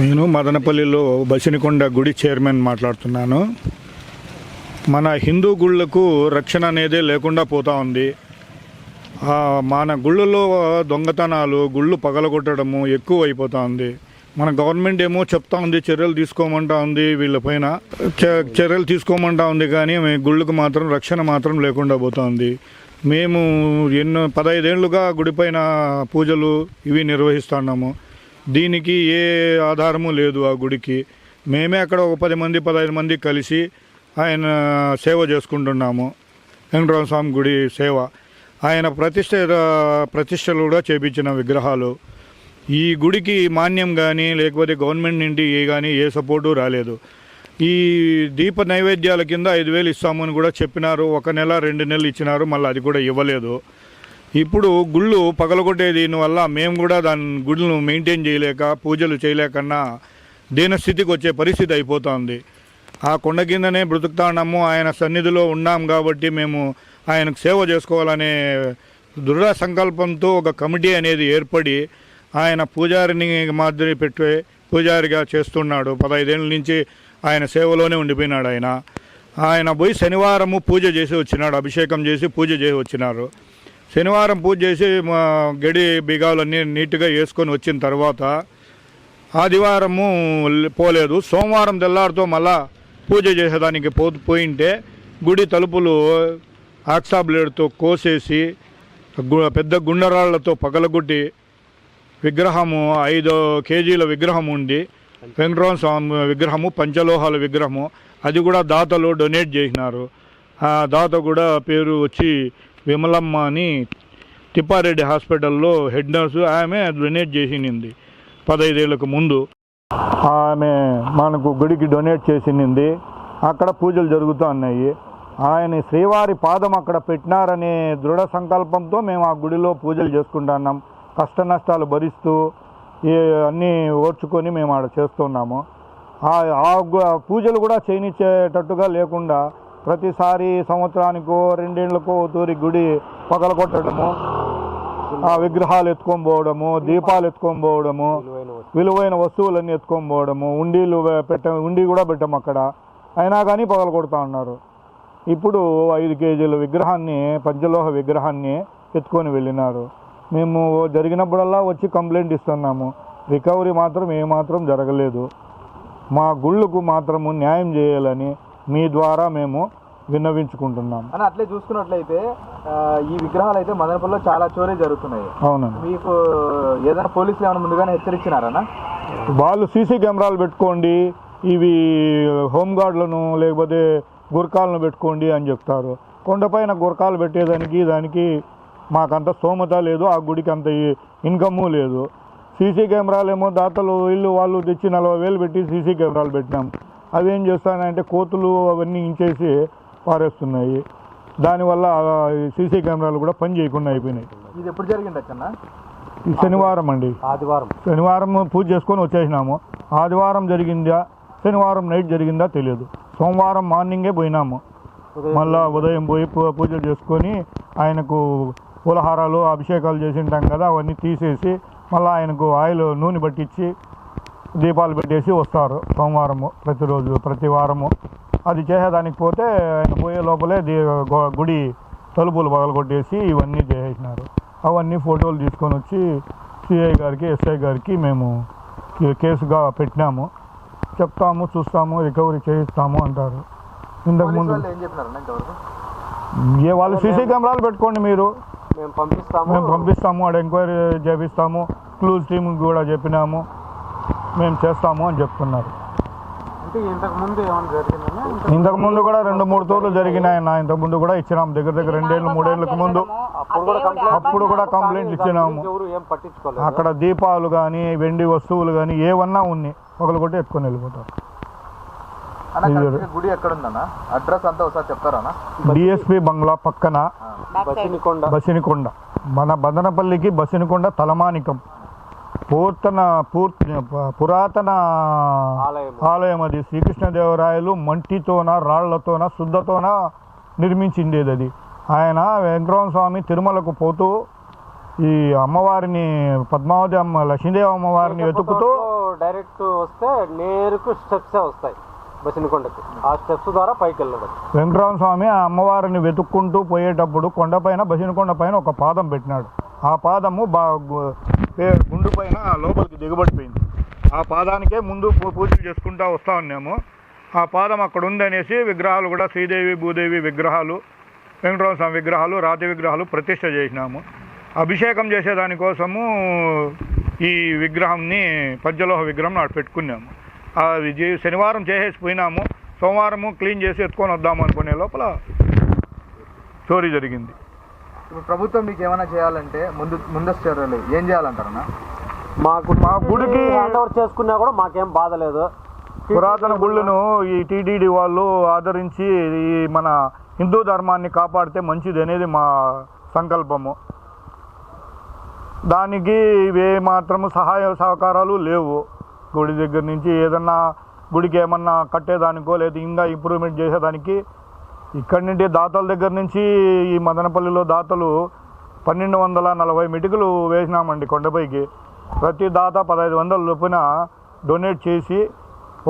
నేను మదనపల్లిలో బసినికొండ గుడి చైర్మన్ మాట్లాడుతున్నాను. మన హిందూ గుళ్ళకు రక్షణ అనేదే లేకుండా పోతూ ఉంది. మన గుళ్ళలో దొంగతనాలు, గుళ్ళు పగలగొట్టడము ఎక్కువ అయిపోతూ ఉంది. మన గవర్నమెంట్ ఏమో చెప్తా ఉంది, చర్యలు తీసుకోమంటా ఉంది, వీళ్ళపైన చర్యలు తీసుకోమంటా ఉంది, కానీ గుళ్ళకు మాత్రం రక్షణ మాత్రం లేకుండా పోతుంది. మేము 15 ఏళ్ళుగా గుడిపైన పూజలు ఇవి నిర్వహిస్తున్నాము. దీనికి ఏ ఆధారము లేదు. ఆ గుడికి మేమే అక్కడ ఒక 10 మంది 15 మంది కలిసి ఆయన సేవ చేసుకుంటున్నాము. వెంకటరమణ స్వామి గుడి సేవ. ఆయన ప్రతిష్టలు కూడా చేపించిన విగ్రహాలు. ఈ గుడికి మాన్యం కానీ లేకపోతే గవర్నమెంట్ నుండి ఏ సపోర్టు రాలేదు. ఈ దీప నైవేద్యాల కింద 5,000 ఇస్తామని కూడా చెప్పినారు. 1 నెల 2 నెలలు ఇచ్చినారు, మళ్ళీ అది కూడా ఇవ్వలేదు. ఇప్పుడు గుళ్ళు పగలగొట్టే దీనివల్ల మేము కూడా గుళ్ళను మెయింటైన్ చేయలేక, పూజలు చేయలేకన్నా దీనస్థితికి వచ్చే పరిస్థితి అయిపోతుంది. ఆ కొండ కిందనే బ్రతుకుతాన్నాము, ఆయన సన్నిధిలో ఉన్నాం కాబట్టి మేము ఆయనకు సేవ చేసుకోవాలనే దృఢ సంకల్పంతో ఒక కమిటీ అనేది ఏర్పడి ఆయన పూజారిని మాదిరి పెట్టే పూజారిగా చేస్తున్నాడు. 15 ఏళ్ళ నుంచి ఆయన సేవలోనే ఉండిపోయినాడు. ఆయన పోయి శనివారము పూజ చేసి వచ్చినాడు, అభిషేకం చేసి పూజ చేసి వచ్చినారు. శనివారం పూజ చేసి గడి బిగాలన్నీ నీట్గా వేసుకొని వచ్చిన తర్వాత ఆదివారము పోలేదు. సోమవారం తెల్లారితో మళ్ళా పూజ చేసేదానికి పోయింటే గుడి తలుపులు ఆక్సా బ్లేడ్తో కోసేసి పెద్ద గుండరాళ్లతో పగలగొట్టి విగ్రహము 5 కేజీల విగ్రహం ఉంది. వెంకటరమణ స్వామి విగ్రహము, పంచలోహాల విగ్రహము. అది కూడా దాతలు డొనేట్ చేసినారు. ఆ దాత కూడా పేరు వచ్చి విమలమ్మ అని, తిప్పారెడ్డి హాస్పిటల్లో హెడ్ నర్సు. ఆమె డొనేట్ చేసింది 15 ఏళ్ళకు ముందు. ఆమె మనకు గుడికి డొనేట్ చేసింది. అక్కడ పూజలు జరుగుతూ ఉన్నాయి. ఆయన శ్రీవారి పాదం అక్కడ పెట్టినారనే దృఢ సంకల్పంతో మేము ఆ గుడిలో పూజలు చేసుకుంటున్నాం. కష్ట నష్టాలు భరిస్తూ అన్నీ ఓర్చుకొని మేము ఆడ చేస్తున్నాము. ఆ పూజలు కూడా చేయనిచ్చేటట్టుగా లేకుండా ప్రతిసారి సంవత్సరానికో 2 ఏళ్ళకో తూరి గుడి పగలగొట్టడము, ఆ విగ్రహాలు ఎత్తుకొని పోవడము, దీపాలు ఎత్తుకొని పోవడము, విలువైన వస్తువులన్నీ ఎత్తుకొని పోవడము, ఉండి కూడా పెట్టాము అక్కడ. అయినా కానీ పగలగొడతా ఉన్నారు. ఇప్పుడు 5 కేజీల విగ్రహాన్ని, పంచలోహ విగ్రహాన్ని ఎత్తుకొని వెళ్ళినారు. మేము జరిగినప్పుడల్లా వచ్చి కంప్లైంట్ ఇస్తున్నాము. రికవరీ మాత్రం ఏమాత్రం జరగలేదు. మా గుళ్ళకు మాత్రము న్యాయం చేయాలని మీ ద్వారా మేము విన్నవించుకుంటున్నాం. అని అట్లే చూసుకున్నట్లయితే ఈ విగ్రహాలు అయితే మదనపల్లిలో చాలా చోరీ జరుగుతున్నాయి. అవునండి. మీకు ఏదైనా పోలీసులు ఏమైనా ముందుగానే హెచ్చరించినారనా? వాళ్ళు సీసీ కెమెరాలు పెట్టుకోండి, ఇవి హోంగార్డులను లేకపోతే గుర్కాలను పెట్టుకోండి అని చెప్తారు. కొండపైన గుర్కాలు పెట్టేదానికి మాకంత స్తోమత లేదు, ఆ గుడికి అంత ఇన్కము లేదు. సీసీ కెమెరాలు ఏమో దాతలు వాళ్ళు తెచ్చి 40,000 పెట్టి సీసీ కెమెరాలు పెట్టినాం. అవి ఏం చేస్తానంటే కోతులు అవన్నీ ఇంచేసి పారేస్తున్నాయి. దానివల్ల సీసీ కెమెరాలు కూడా పని చేయకుండా అయిపోయినాయి. ఇది ఎప్పుడు జరిగింది అక్కన్నా? ఈ శనివారం అండి. శనివారం పూజ చేసుకొని వచ్చేసినాము. ఆదివారం జరిగిందా, శనివారం నైట్ జరిగిందా తెలియదు. సోమవారం మార్నింగే పోయినాము. మళ్ళా ఉదయం పోయి పూజలు చేసుకొని ఆయనకు పూలహారాలు, అభిషేకాలు చేసి ఉంటాం కదా, అవన్నీ తీసేసి మళ్ళీ ఆయనకు నూనె పట్టించి దీపాలు పెట్టేసి వస్తారు. సోమవారము ప్రతి వారము అది చేసేదానికి పోతే ఆయన పోయే లోపలే గుడి తలుపులు పగలగొట్టేసి ఇవన్నీ చేసేసినారు. అవన్నీ ఫోటోలు తీసుకొని వచ్చి సిఐ గారికి, ఎస్ఐ గారికి మేము కేసుగా పెట్టినాము. చెప్తాము, చూస్తాము, రికవరీ చేయిస్తాము అంటారు. ఇంతకుముందు వాళ్ళు సీసీ కెమెరాలు పెట్టుకోండి, మేము పంపిస్తాము, అక్కడ ఎంక్వైరీ చేపిస్తాము, క్లూజ్ టీమ్కి కూడా చెప్పినాము, మేము చేస్తాము అని చెప్తున్నారు. ఇంతకుముందు కూడా 2-3 తోర్లు జరిగినాయి. ఇంతకుముందు కూడా ఇచ్చినాము, దగ్గర 2 ఏళ్ళు 3 ఏళ్ళకు ముందు. అప్పుడు కూడా కంప్లైంట్ ఇచ్చినాము. అక్కడ దీపాలు కానీ, వెండి వస్తువులు కానీ ఏమన్నా ఉన్నాయి, ఒకరు కొట్టి ఎత్తుకొని వెళ్ళిపోతారు. గుడి ఎక్కడ ఉందన్నా? అడ్రస్ అంతా ఒకసారి చెప్తారా? డిఎస్పి బంగ్లా పక్కన బసినికొండ. మన బదనపల్లికి బసినికొండ తలమానికం. పురాతన ఆలయం అది. శ్రీకృష్ణదేవరాయలు మంటితోన, రాళ్లతోన, శుద్ధతోన నిర్మించిండేది అది. ఆయన వెంకటరమణ స్వామి తిరుమలకు పోతూ ఈ అమ్మవారిని, పద్మావతి లక్ష్మీదేవి అమ్మవారిని వెతుకుతూ డైరెక్ట్ వస్తే నేరుకు స్టెప్సే వస్తాయి బసినకొండకి. ఆ స్టెప్స్ ద్వారా పైకి వెళ్ళడం. వెంకటరామ స్వామి ఆ అమ్మవారిని వెతుక్కుంటూ పోయేటప్పుడు కొండపైన బసినకొండ పైన ఒక పాదం పెట్టినాడు. ఆ పాదము గుండు పైన లోపలికి దిగబడిపోయింది. ఆ పాదానికే ముందు పూజలు చేసుకుంటూ వస్తూ ఉన్నాము. ఆ పాదం అక్కడ ఉందనేసి విగ్రహాలు కూడా శ్రీదేవి భూదేవి విగ్రహాలు, వెంకటరామ స్వామి విగ్రహాలు, రాతి విగ్రహాలు ప్రతిష్ఠ చేసినాము. అభిషేకం చేసేదానికోసము ఈ విగ్రహాన్ని పంచలోహ విగ్రహం నాడు పెట్టుకున్నాము. అది శనివారం చేసేసి పోయినాము. సోమవారము క్లీన్ చేసి ఎత్తుకొని వద్దాము అనుకునే లోపల చోరీ జరిగింది. ఇప్పుడు ప్రభుత్వం మీకు ఏమైనా చేయాలంటే ముందస్తు చర్యలు ఏం చేయాలంటారన్నా? మా గుడికి హ్యాండ్ ఓవర్ చేసుకున్నా కూడా మాకేం బాధ లేదు. పురాతన గుళ్ళను ఈ టీటీడీ వాళ్ళు ఆదరించి ఈ మన హిందూ ధర్మాన్ని కాపాడితే మంచిది అనేది మా సంకల్పము. దానికి ఏ మాత్రము సహాయ సహకారాలు లేవు. గుడి దగ్గర నుంచి ఏదన్నా గుడికి ఏమన్నా కట్టేదానికో లేదా ఇంకా ఇంప్రూవ్మెంట్ చేసేదానికి ఇక్కడి నుండి దాతల దగ్గర నుంచి ఈ మదనపల్లిలో దాతలు 1240 మెటుకులు వేసినామండి కొండపైకి. ప్రతి దాత 1500 చొప్పున డొనేట్ చేసి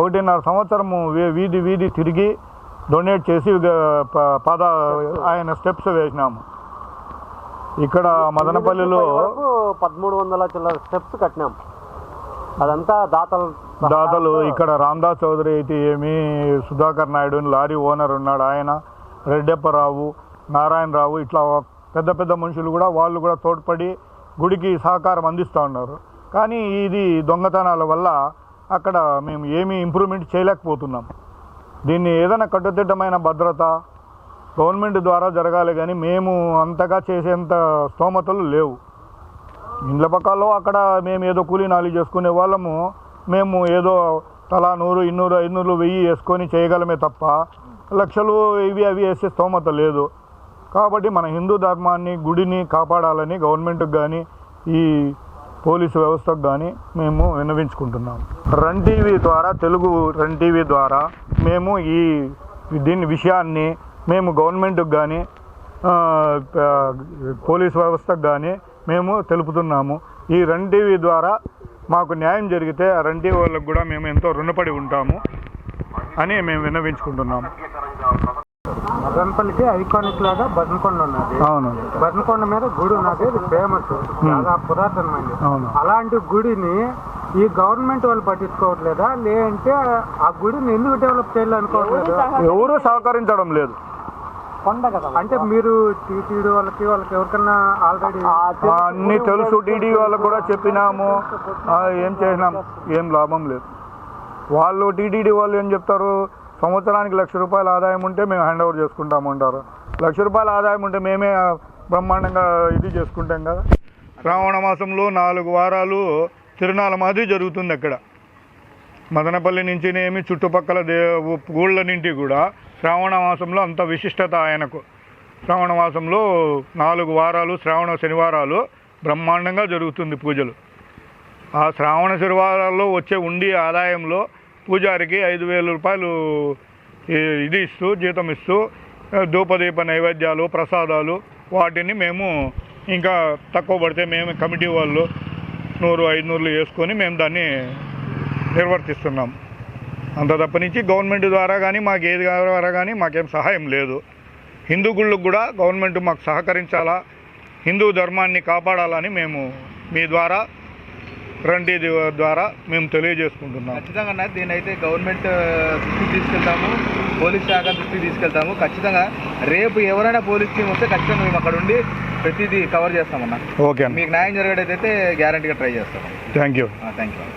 1.5 సంవత్సరము వీధి వీధి తిరిగి డొనేట్ చేసి ఆయన స్టెప్స్ వేసినాము. ఇక్కడ మదనపల్లిలో 1300 చిల్లర స్టెప్స్ కట్టినాం. అదంతా దాతలు ఇక్కడ రామదాస్ చౌదరి అయితే ఏమి, సుధాకర్ నాయుడు లారీ ఓనర్ ఉన్నాడు ఆయన, రెడ్డప్పరావు, నారాయణరావు, ఇట్లా పెద్ద పెద్ద మనుషులు కూడా వాళ్ళు కూడా తోడ్పడి గుడికి సహకారం అందిస్తూ ఉన్నారు. కానీ ఇది దొంగతనాల వల్ల అక్కడ మేము ఏమీ ఇంప్రూవ్మెంట్ చేయలేకపోతున్నాం. దీన్ని ఏదైనా కట్టుదిట్టమైన భద్రత గవర్నమెంట్ ద్వారా జరగాలి, కానీ మేము అంతగా చేసేంత స్తోమతలు లేవు. ఇండ్ల పక్కలో అక్కడ మేము ఏదో కూలీ నాలి చేసుకునే వాళ్ళము, మేము ఏదో తలా 100, 200, 500, 1000 వేసుకొని చేయగలమే తప్ప లక్షలు ఇవి అవి వేసే స్తోమత లేదు. కాబట్టి మన హిందూ ధర్మాన్ని గుడిని కాపాడాలని గవర్నమెంట్కి కానీ ఈ పోలీసు వ్యవస్థకు కానీ మేము విన్నవించుకుంటున్నాం. రన్ టీవీ ద్వారా, తెలుగు రన్ టీవీ ద్వారా మేము దీని విషయాన్ని మేము గవర్నమెంట్కి కానీ పోలీసు వ్యవస్థకు కానీ మేము తెలుపుతున్నాము. ఈ రన్ టీవీ ద్వారా మాకు న్యాయం జరిగితే ఆ రన్ టీవీ వాళ్ళకు కూడా మేము ఎంతో రుణపడి ఉంటాము అని మేము విన్నవించుకుంటున్నాము. మదనపల్లికి ఐకానిక్ లాగా బసనకొండ ఉన్నది. అవును, బసనకొండ మీద గుడి ఉన్నది, ఫేమస్, చాలా పురాతనమైనది. అవును. అలాంటి గుడిని ఈ గవర్నమెంట్ వాళ్ళు పట్టించుకోవట్లేదా, లేదంటే ఆ గుడిని ఎందుకు డెవలప్ చేయాలనుకోవట్లేదు? ఎవరు సహకరించడం లేదు. అంటే మీరు టీటీడీ వాళ్ళకి ఎవరికన్నా ఆల్రెడీ అన్నీ తెలుసు, టీడీ వాళ్ళకు కూడా చెప్పినాము, ఏం చేసినాము, ఏం లాభం లేదు. వాళ్ళు టీటీడీ వాళ్ళు ఏం చెప్తారు, సంవత్సరానికి ₹1,00,000 ఆదాయం ఉంటే మేము హ్యాండ్ ఓవర్ చేసుకుంటాము అంటారు. ₹1,00,000 ఆదాయం ఉంటే మేమే బ్రహ్మాండంగా ఇది చేసుకుంటాం కదా. శ్రావణ మాసంలో 4 వారాలు తిరునాళ్ళ మాది జరుగుతుంది అక్కడ. మదనపల్లి నుంచినేమి చుట్టుపక్కల ఊళ్ళ నుండి కూడా శ్రావణ మాసంలో అంత విశిష్టత ఆయనకు. శ్రావణ మాసంలో 4 వారాలు శ్రావణ శనివారాలు బ్రహ్మాండంగా జరుగుతుంది పూజలు. ఆ శ్రావణ శనివారాల్లో వచ్చే ఉండి ఆదాయంలో పూజారికి ₹5,000 ఇది ఇస్తూ, జీతం ఇస్తూ, ధూపదీప నైవేద్యాలు, ప్రసాదాలు వాటిని మేము ఇంకా తక్కువ పడితే మేము కమిటీ వాళ్ళు 100, 500 వేసుకొని మేము దాన్ని నిర్వర్తిస్తున్నాం. అంత తప్పనించి గవర్నమెంట్ ద్వారా కానీ మాకు ఏది ద్వారా కానీ మాకేం సహాయం లేదు. హిందూ గుళ్ళకు కూడా గవర్నమెంట్ మాకు సహకరించాలా, హిందూ ధర్మాన్ని కాపాడాలని మేము మీ ద్వారా రన్ టీవీ ద్వారా మేము తెలియజేసుకుంటున్నాం. ఖచ్చితంగా దీన్ని అయితే గవర్నమెంట్ దృష్టికి తీసుకెళ్తాము, పోలీస్ శాఖ దృష్టికి తీసుకెళ్తాము. ఖచ్చితంగా రేపు ఎవరైనా పోలీస్ టీం వస్తే ఖచ్చితంగా మేము అక్కడ ఉండి ప్రతిదీ కవర్ చేస్తామన్నా. ఓకే, మీకు న్యాయం జరిగేటైతే గ్యారంటీగా ట్రై చేస్తాం. Thank you. Thank you.